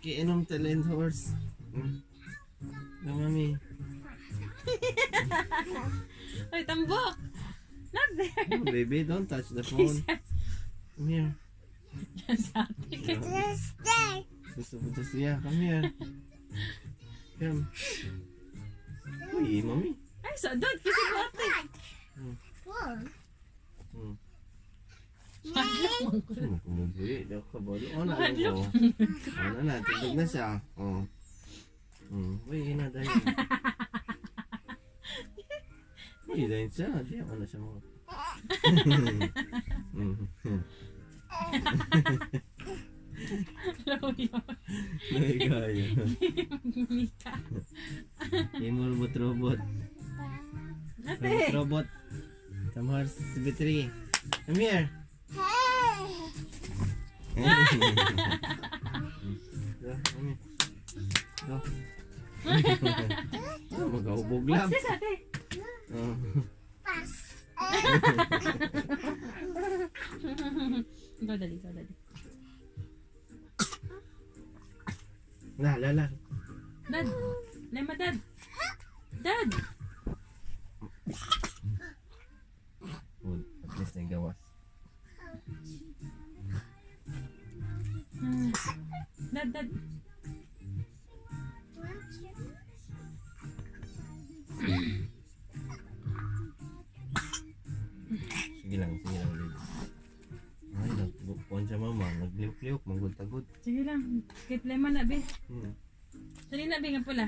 Kiinom talent horse. Na mami. Ay, tambok! Not there! No, baby, don't touch the phone. Come here. Gusto mo siya. Come here. Come. Uy, mami. Ay, sadot! Kasi mo ate! Ano kumubuli? Daw ka ba? Ano na? Mahadlok. Ano na? Tugtog na siya. Uy, ina dahil. Uy, dahil siya. Di ako na siya mo. Loyo. Uy, kaya. Mika. Imo robot. Ate! Robot. Tamar CB3. Come here. Go. Mag-aubog lang. What's this, ate? Go, dali, go, dali. Lala. Dad! Lema, dad! Dad! At least na gawas. Dad! Sige lang, baby. Ay, nagpupuan siya mama. Nagliw-liw, magod-tagod. Sige lang. Kahit lema na, be. Dali na, be, nga pula.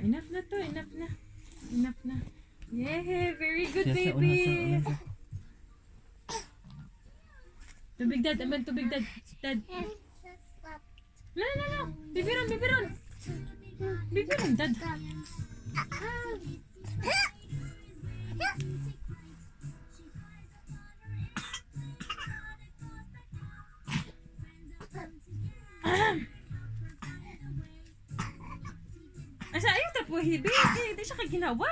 Enough na to, enough na. Yeah, very good, Siya, baby. una. Tubig, dad. Aman, tubig, dad. Dad. No. Bibiron, dad. Asa, ayaw tapo, hibi. Hindi siya kaginawa.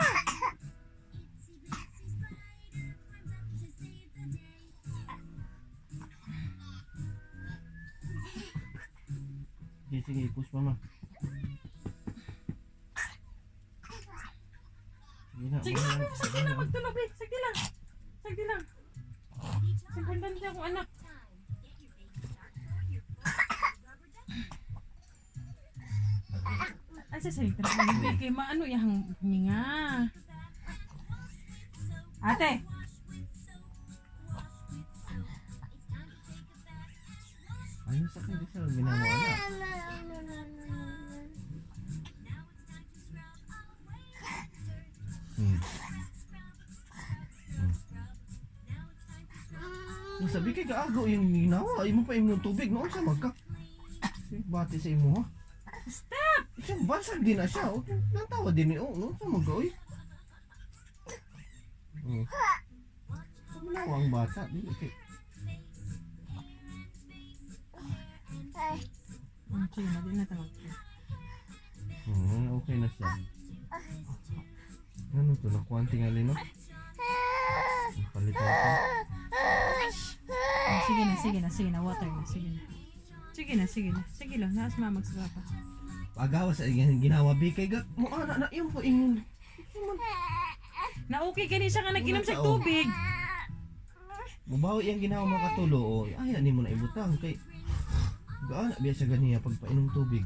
Sige, push mama. Sige lang, magtulog, be. Sige lang. Importante akong anak. Ay, sasayin ka na hindi kay maano yung hinga. Ate! Ayun sa akin, di siya ginawa na. Sabi kay kaagaw yung ginawa. Ay mo pa imong tubig. Noon sa magka. Bati sa imo ha. Stop! Siyang basag din na siya. Nantawa din niyo. Noon sa magka. Uy. Sabi ang bata. Dili kay. Sige na, di na tawag. Okay na siya. Ano to? Nakuha tingali no? Palitan ko. Sige na, water na, sige na. Sige lang, naas mamag sa papa. Pagawa sa ginawa bikay ga. Mo ana na yung po ingon. Na okay ka ni siya ka nag-inom sa tubig. Mubawi yung ginawa makatulo o ay ani mo na ibutang kay gaan biya siya ganiya pagpainom tubig.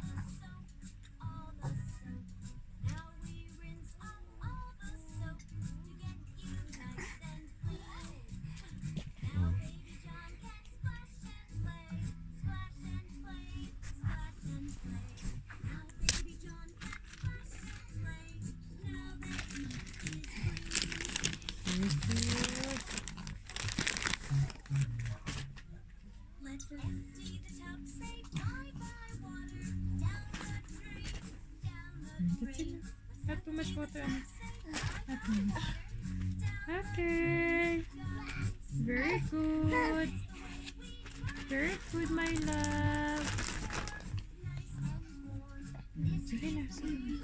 Not too much water. Not too much. Okay. Very good. Very good, my love. Sige na, sige.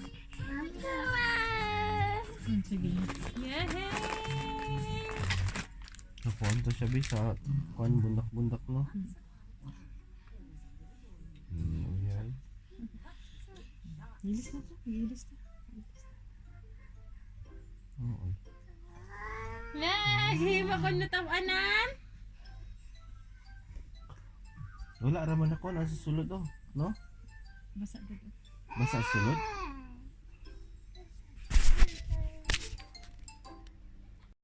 Sige na. Yay! kuan to siya bi sa kuan bundak-bundak no. Ayan. Gilis na to. Gilis na. Oo. Lagi ba ko natawanan? Wala raman ako nasa sulod oh, no? Basa dito. Basta sulod.